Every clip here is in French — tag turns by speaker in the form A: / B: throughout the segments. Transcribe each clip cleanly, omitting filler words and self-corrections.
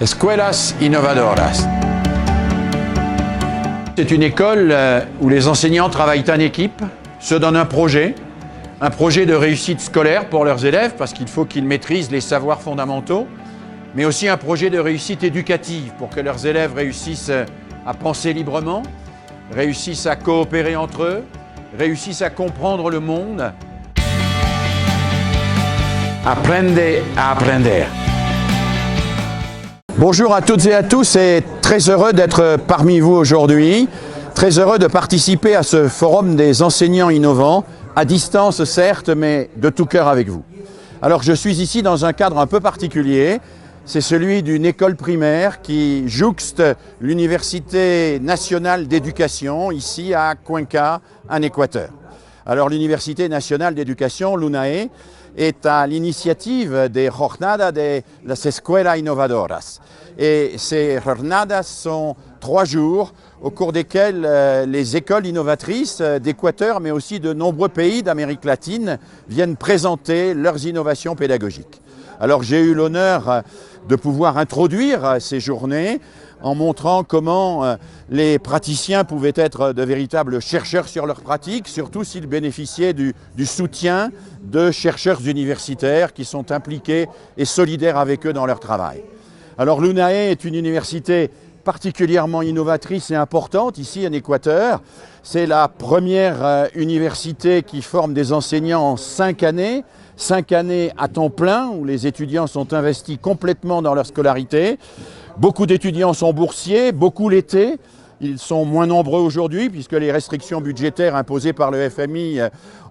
A: Escuelas Innovadoras. C'est une école où les enseignants travaillent en équipe, se donnent un projet de réussite scolaire pour leurs élèves parce qu'il faut qu'ils maîtrisent les savoirs fondamentaux, mais aussi un projet de réussite éducative pour que leurs élèves réussissent à penser librement, réussissent à coopérer entre eux, réussissent à comprendre le monde. Aprende a aprender. Bonjour à toutes et à tous et très heureux d'être parmi vous aujourd'hui, très heureux de participer à ce forum des enseignants innovants, à distance certes, mais de tout cœur avec vous. Alors je suis ici dans un cadre un peu particulier, c'est celui d'une école primaire qui jouxte l'Université nationale d'éducation ici à Cuenca, en Équateur. Alors l'Université nationale d'éducation, l'UNAE, est à l'initiative des Jornadas de las Escuelas Innovadoras. Et ces jornadas sont 3 jours au cours desquels les écoles innovatrices d'Équateur, mais aussi de nombreux pays d'Amérique latine, viennent présenter leurs innovations pédagogiques. Alors j'ai eu l'honneur de pouvoir introduire ces journées en montrant comment les praticiens pouvaient être de véritables chercheurs sur leur pratique, surtout s'ils bénéficiaient du soutien de chercheurs universitaires qui sont impliqués et solidaires avec eux dans leur travail. Alors l'UNAE est une université particulièrement innovatrice et importante ici en Équateur. C'est la première université qui forme des enseignants en 5 années. 5 années à temps plein où les étudiants sont investis complètement dans leur scolarité. Beaucoup d'étudiants sont boursiers, beaucoup l'été. Ils sont moins nombreux aujourd'hui puisque les restrictions budgétaires imposées par le FMI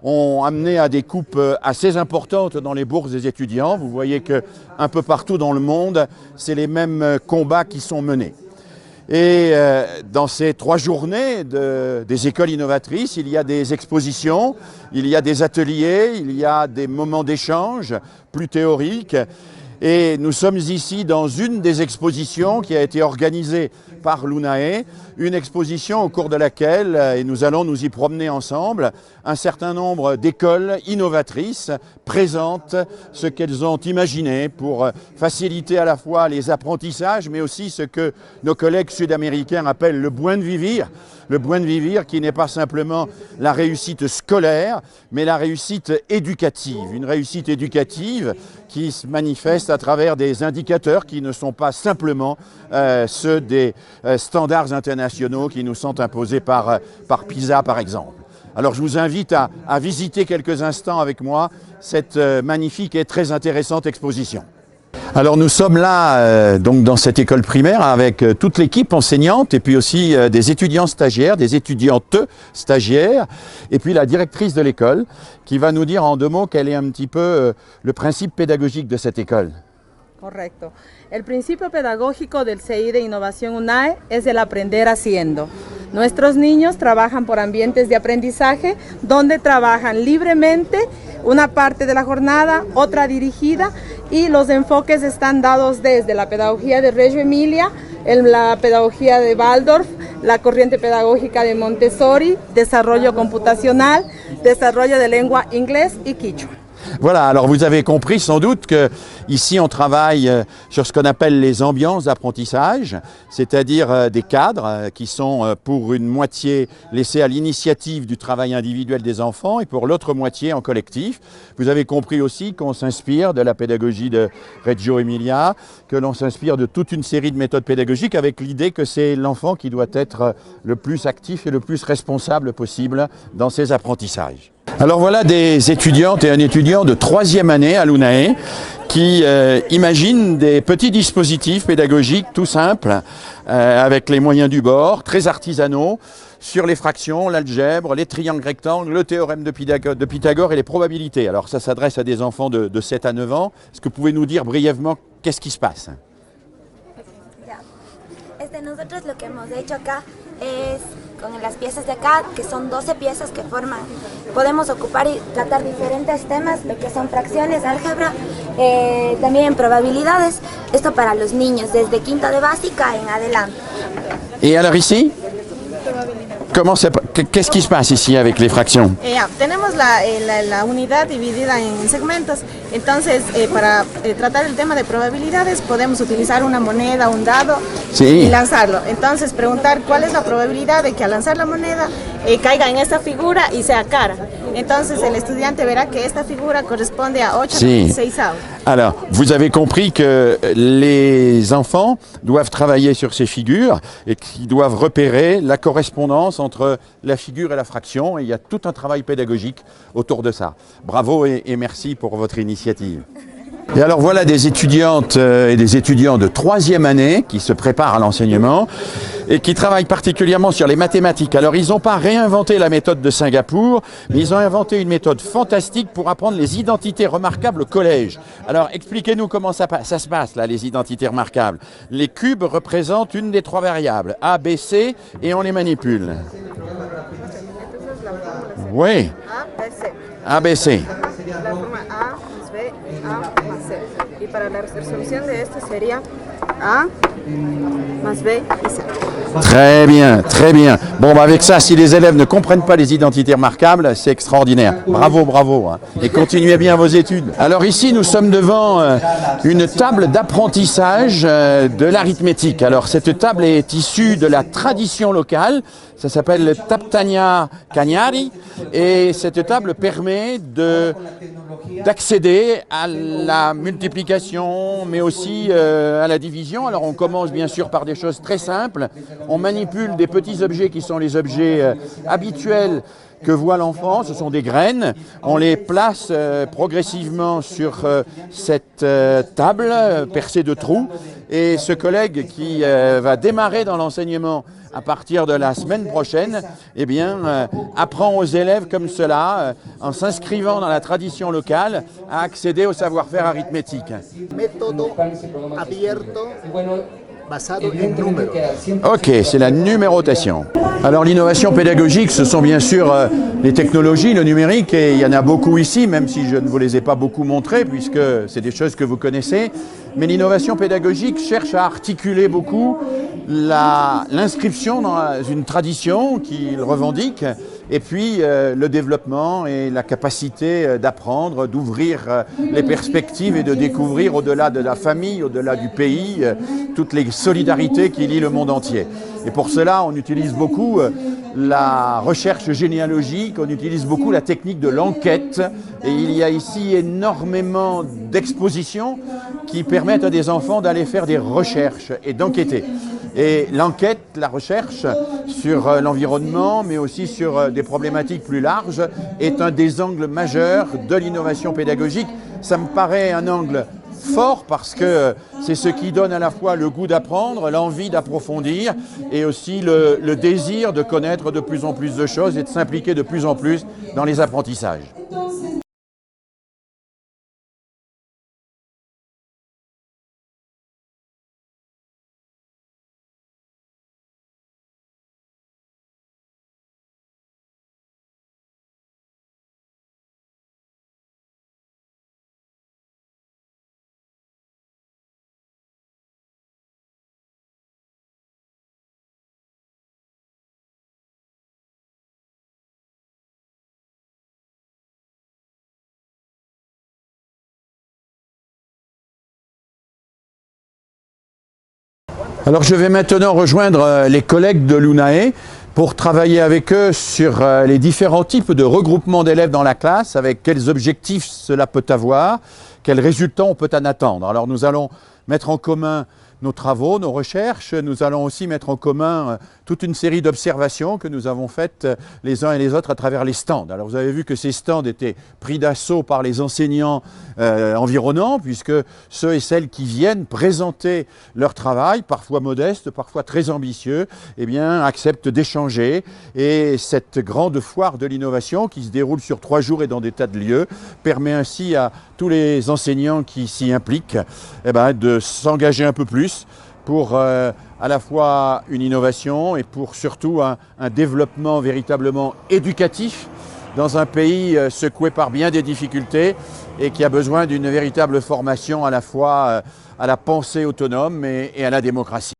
A: ont amené à des coupes assez importantes dans les bourses des étudiants. Vous voyez qu'un peu partout dans le monde, c'est les mêmes combats qui sont menés. Et dans ces 3 journées des écoles innovatrices, il y a des expositions, il y a des ateliers, il y a des moments d'échange plus théoriques. Et nous sommes ici dans une des expositions qui a été organisée par l'UNAE, une exposition au cours de laquelle, et nous allons nous y promener ensemble, un certain nombre d'écoles innovatrices présentent ce qu'elles ont imaginé pour faciliter à la fois les apprentissages, mais aussi ce que nos collègues sud-américains appellent le buen vivir. Le buen vivir qui n'est pas simplement la réussite scolaire, mais la réussite éducative. Une réussite éducative qui se manifeste à travers des indicateurs qui ne sont pas simplement ceux des standards internationaux qui nous sont imposés par PISA par exemple. Alors je vous invite à visiter quelques instants avec moi cette magnifique et très intéressante exposition. Alors nous sommes là donc dans cette école primaire avec toute l'équipe enseignante et puis aussi des étudiants stagiaires, des étudiantes stagiaires et puis la directrice de l'école qui va nous dire en 2 mots quel est un petit peu le principe pédagogique de cette école.
B: Correcto. El principio pedagógico del CI de Innovación UNAE es el aprender haciendo. Nuestros niños trabajan por ambientes de aprendizaje donde trabajan libremente una parte de la jornada, otra dirigida y los enfoques están dados desde la pedagogía de Reggio Emilia, la pedagogía de Waldorf, la corriente pedagógica de Montessori, desarrollo computacional, desarrollo de lengua inglés y quichua.
A: Voilà, alors vous avez compris sans doute qu'ici on travaille sur ce qu'on appelle les ambiances d'apprentissage, c'est-à-dire des cadres qui sont pour une moitié laissés à l'initiative du travail individuel des enfants et pour l'autre moitié en collectif. Vous avez compris aussi qu'on s'inspire de la pédagogie de Reggio Emilia, que l'on s'inspire de toute une série de méthodes pédagogiques avec l'idée que c'est l'enfant qui doit être le plus actif et le plus responsable possible dans ses apprentissages. Alors voilà des étudiantes et un étudiant de 3e année à l'UNAE qui imaginent des petits dispositifs pédagogiques tout simples avec les moyens du bord, très artisanaux, sur les fractions, l'algèbre, les triangles rectangles, le théorème de Pythagore et les probabilités. Alors ça s'adresse à des enfants de 7 à 9 ans. Est-ce que vous pouvez nous dire brièvement qu'est-ce qui se passe?
C: Nosotros lo que hemos hecho acá es con las piezas de acá, que son 12 piezas que forman, podemos ocupar y tratar diferentes temas, lo que son fracciones, álgebra, también probabilidades, esto para los niños desde quinto de básica en adelante.
A: Et alors ici? Qu'est-ce qui se passe ici avec les fractions?
B: Tenemos la unidad dividida en segmentos, entonces para tratar el tema de probabilidades podemos utilizar una moneda, un dado y lanzarlo. Entonces preguntar cuál es la probabilidad de que al lanzar la moneda caiga en esta figura y sea cara. Entonces el estudiante verá que esta figura corresponde a 8/16.
A: Alors, vous avez compris que les enfants doivent travailler sur ces figures et qu'ils doivent repérer la correspondance entre la figure et la fraction. Et il y a tout un travail pédagogique autour de ça. Bravo et merci pour votre initiative. Et alors voilà des étudiantes et des étudiants de 3e année qui se préparent à l'enseignement et qui travaillent particulièrement sur les mathématiques. Alors ils n'ont pas réinventé la méthode de Singapour, mais ils ont inventé une méthode fantastique pour apprendre les identités remarquables au collège. Alors expliquez-nous comment ça se passe là, les identités remarquables. Les cubes représentent une des 3 variables, A, B, C, et on les manipule. Oui. A, B, C.
B: La forma A más B, A más C. Y para la resolución de esto sería A más B y C.
A: Très bien, très bien. Bon, bah avec ça, si les élèves ne comprennent pas les identités remarquables, c'est extraordinaire. Bravo, bravo. Hein. Et continuez bien vos études. Alors ici, nous sommes devant une table d'apprentissage de l'arithmétique. Alors cette table est issue de la tradition locale. Ça s'appelle le Taptania Cagnari. Et cette table permet d'accéder à la multiplication, mais aussi à la division. Alors on commence bien sûr par des choses très simples. On manipule des petits objets qui sont les objets habituels que voit l'enfant, ce sont des graines. On les place progressivement sur cette table percée de trous. Et ce collègue qui va démarrer dans l'enseignement à partir de la semaine prochaine, eh bien, apprend aux élèves comme cela, en s'inscrivant dans la tradition locale, à accéder au savoir-faire arithmétique.
D: Método abierto basado en números.
A: Ok, c'est la numérotation. Alors l'innovation pédagogique, ce sont bien sûr les technologies, le numérique, et il y en a beaucoup ici, même si je ne vous les ai pas beaucoup montrées, puisque c'est des choses que vous connaissez. Mais l'innovation pédagogique cherche à articuler beaucoup l'inscription dans une tradition qu'il revendique, et puis le développement et la capacité d'apprendre, d'ouvrir les perspectives et de découvrir au-delà de la famille, au-delà du pays, toutes les solidarités qui lient le monde entier. Et pour cela, on utilise beaucoup la recherche généalogique, on utilise beaucoup la technique de l'enquête, et il y a ici énormément d'expositions qui permettent à des enfants d'aller faire des recherches et d'enquêter. Et l'enquête, la recherche sur l'environnement, mais aussi sur des problématiques plus larges, est un des angles majeurs de l'innovation pédagogique. Ça me paraît un angle fort parce que c'est ce qui donne à la fois le goût d'apprendre, l'envie d'approfondir et aussi le désir de connaître de plus en plus de choses et de s'impliquer de plus en plus dans les apprentissages. Alors je vais maintenant rejoindre les collègues de l'UNAE pour travailler avec eux sur les différents types de regroupements d'élèves dans la classe, avec quels objectifs cela peut avoir, quels résultats on peut en attendre. Alors nous allons mettre en commun nos travaux, nos recherches. Nous allons aussi mettre en commun toute une série d'observations que nous avons faites les uns et les autres à travers les stands. Alors vous avez vu que ces stands étaient pris d'assaut par les enseignants environnants, puisque ceux et celles qui viennent présenter leur travail, parfois modeste, parfois très ambitieux, eh bien, acceptent d'échanger. Et cette grande foire de l'innovation qui se déroule sur 3 jours et dans des tas de lieux permet ainsi à tous les enseignants qui s'y impliquent eh bien, de s'engager un peu plus pour à la fois une innovation et pour surtout un développement véritablement éducatif dans un pays secoué par bien des difficultés et qui a besoin d'une véritable formation à la fois à la pensée autonome et à la démocratie.